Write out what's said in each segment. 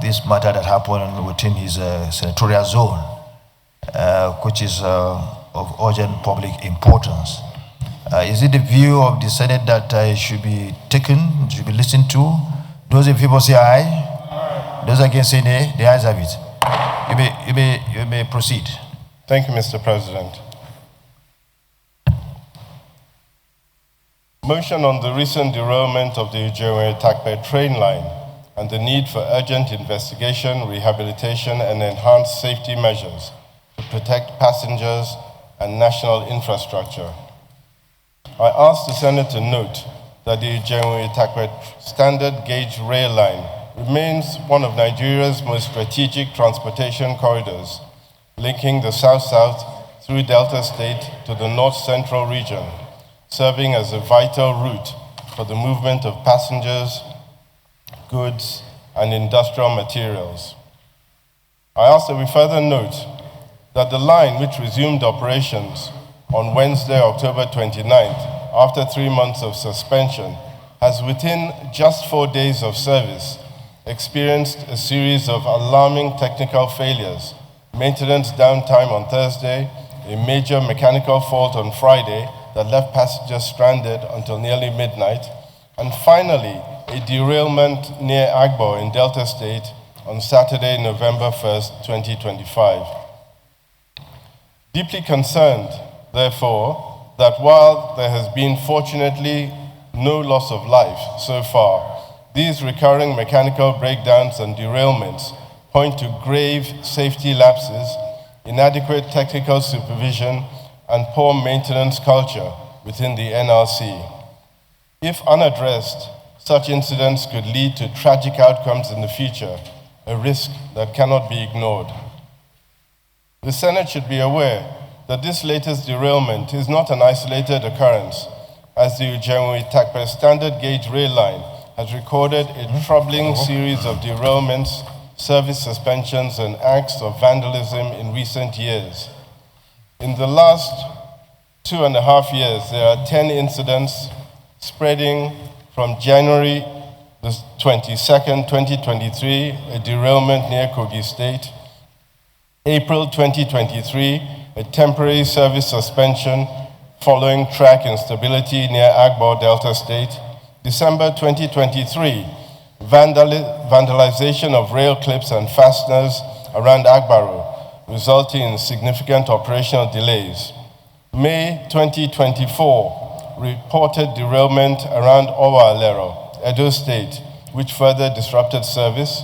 this matter that happened within his senatorial zone, which is of urgent public importance. Is it the view of the Senate that it should be taken, should be listened to? Those in favor say aye. Aye. Those against say nay. The ayes have it. You may proceed. Thank you, Mr. President. Motion on the recent derailment of the Ijewe-Itakpe train line and the need for urgent investigation, rehabilitation, and enhanced safety measures to protect passengers and national infrastructure. I ask the Senate to note that the Ijewe-Itakpe standard gauge rail line remains one of Nigeria's most strategic transportation corridors, linking the South-South through Delta State to the North-Central region, serving as a vital route for the movement of passengers, goods, and industrial materials. I ask that we further note that the line, which resumed operations on Wednesday, October 29th, after 3 months of suspension, has within just 4 days of service experienced a series of alarming technical failures, maintenance downtime on Thursday, a major mechanical fault on Friday that left passengers stranded until nearly midnight, and finally, a derailment near Agbo in Delta State on Saturday, November 1st, 2025. Deeply concerned, therefore, that while there has been fortunately no loss of life so far, these recurring mechanical breakdowns and derailments point to grave safety lapses, inadequate technical supervision, and poor maintenance culture within the NRC. If unaddressed, such incidents could lead to tragic outcomes in the future, a risk that cannot be ignored. The Senate should be aware that this latest derailment is not an isolated occurrence, as the Ijewe-Itakpe standard gauge rail line has recorded a troubling series of derailments, service suspensions, and acts of vandalism in recent years. In the last 2.5 years, there are 10 incidents spreading from January the 22nd, 2023, a derailment near Kogi State, April 2023, a temporary service suspension following track instability near Agbo, Delta State, December 2023, vandalization of rail clips and fasteners around Agbaro, resulting in significant operational delays. May 2024, reported derailment around Owa-Alero, Edo State, which further disrupted service.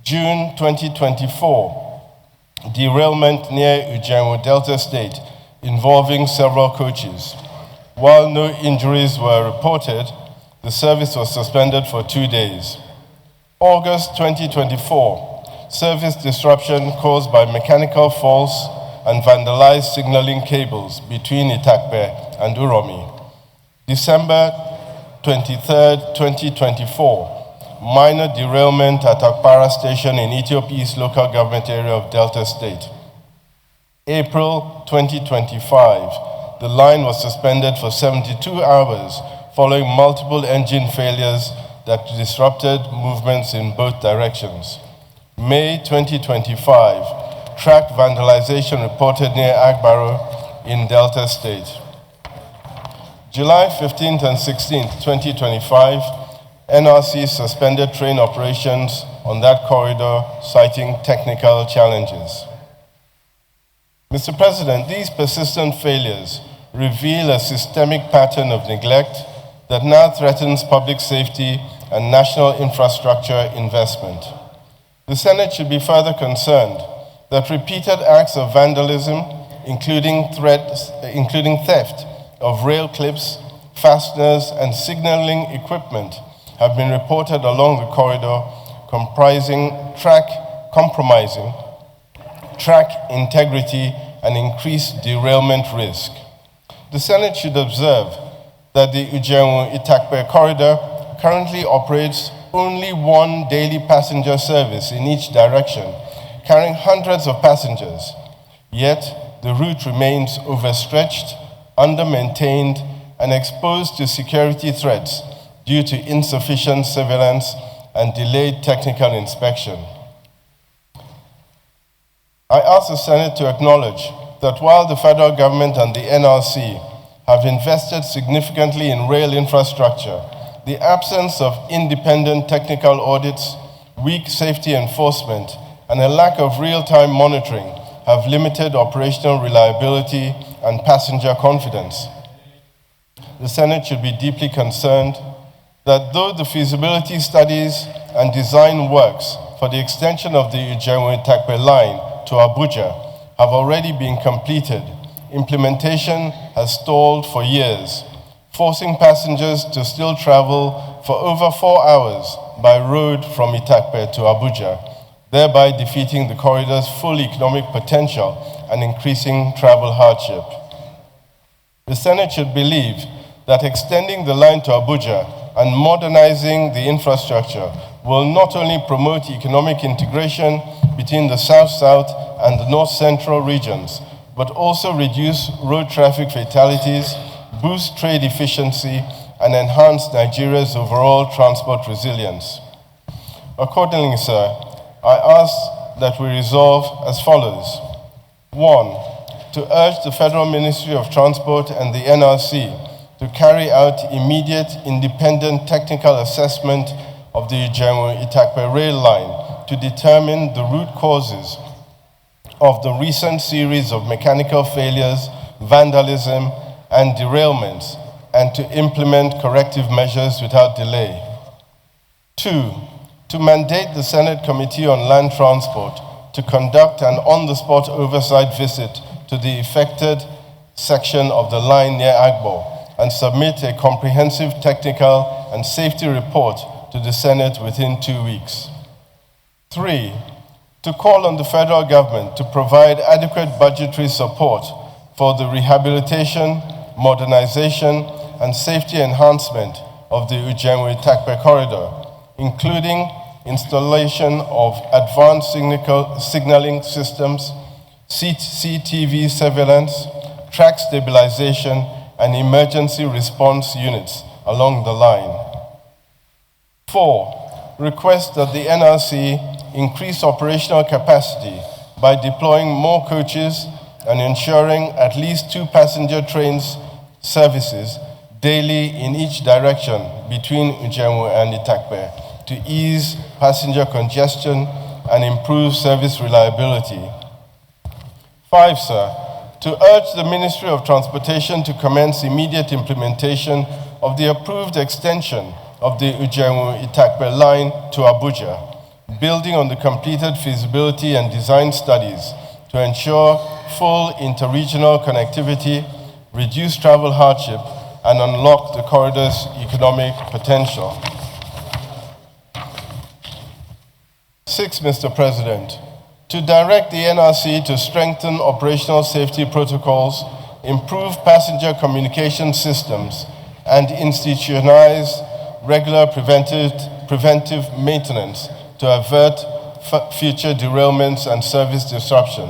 June 2024, derailment near Ijewe, Delta State, involving several coaches. While no injuries were reported, the service was suspended for 2 days. August 2024, service disruption caused by mechanical faults and vandalized signaling cables between Itakpe and Uromi. December 23rd, 2024, minor derailment at Akpara Station in Ethiopia East local government area of Delta State. April 2025, the line was suspended for 72 hours following multiple engine failures that disrupted movements in both directions. May 2025, track vandalization reported near Agbaro in Delta State. July 15th and 16th, 2025, NRC suspended train operations on that corridor, citing technical challenges. Mr. President, these persistent failures reveal a systemic pattern of neglect that now threatens public safety and national infrastructure investment. The Senate should be further concerned that repeated acts of vandalism, including theft of rail clips, fasteners, and signaling equipment, have been reported along the corridor, compromising track integrity and increased derailment risk. The Senate should observe that the Ijewe-Itakpe corridor currently operates only one daily passenger service in each direction, carrying hundreds of passengers. Yet, the route remains overstretched, under-maintained, and exposed to security threats due to insufficient surveillance and delayed technical inspection. I ask the Senate to acknowledge that while the federal government and the NRC have invested significantly in rail infrastructure, the absence of independent technical audits, weak safety enforcement, and a lack of real-time monitoring have limited operational reliability and passenger confidence. The Senate should be deeply concerned that though the feasibility studies and design works for the extension of the Ijebu-Itakpe line to Abuja have already been completed, implementation has stalled for years, forcing passengers to still travel for over 4 hours by road from Itakpe to Abuja, thereby defeating the corridor's full economic potential and increasing travel hardship. The Senate should believe that extending the line to Abuja and modernizing the infrastructure will not only promote economic integration between the South-South and the North-Central regions, but also reduce road traffic fatalities, boost trade efficiency, and enhance Nigeria's overall transport resilience. Accordingly, sir, I ask that we resolve as follows. 1, to urge the Federal Ministry of Transport and the NRC to carry out immediate independent technical assessment of the Ijebu-Itakpe rail line to determine the root causes of the recent series of mechanical failures, vandalism, and derailments, and to implement corrective measures without delay. 2, to mandate the Senate Committee on Land Transport to conduct an on-the-spot oversight visit to the affected section of the line near Agbo and submit a comprehensive technical and safety report to the Senate within 2 weeks. 3, to call on the federal government to provide adequate budgetary support for the rehabilitation, modernization, and safety enhancement of the Ijebu-Itakpe corridor, including installation of advanced signaling systems, CCTV surveillance, track stabilization, and emergency response units along the line. 4, request that the NRC increase operational capacity by deploying more coaches and ensuring at least 2 passenger trains services daily in each direction between Ijebu and Itakpe to ease passenger congestion and improve service reliability. 5, sir, to urge the Ministry of Transportation to commence immediate implementation of the approved extension of the Ijebu-Itakpe line to Abuja, building on the completed feasibility and design studies to ensure full interregional connectivity, reduce travel hardship, and unlock the corridor's economic potential. 6, Mr. President, to direct the NRC to strengthen operational safety protocols, improve passenger communication systems, and institutionalize regular preventive maintenance to avert future derailments and service disruption.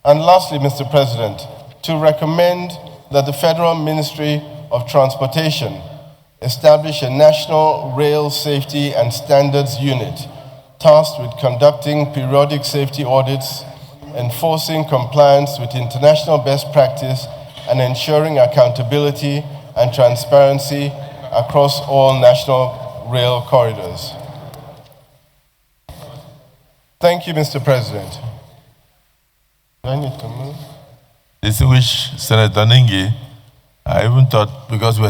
And lastly, Mr. President, to recommend that the Federal Ministry of Transportation establish a National Rail Safety and Standards Unit tasked with conducting periodic safety audits, enforcing compliance with international best practice, and ensuring accountability and transparency across all national rail corridors. Thank you, Mr. President. Do I need to move? Distinguished Senator Ningi, I even thought, because we're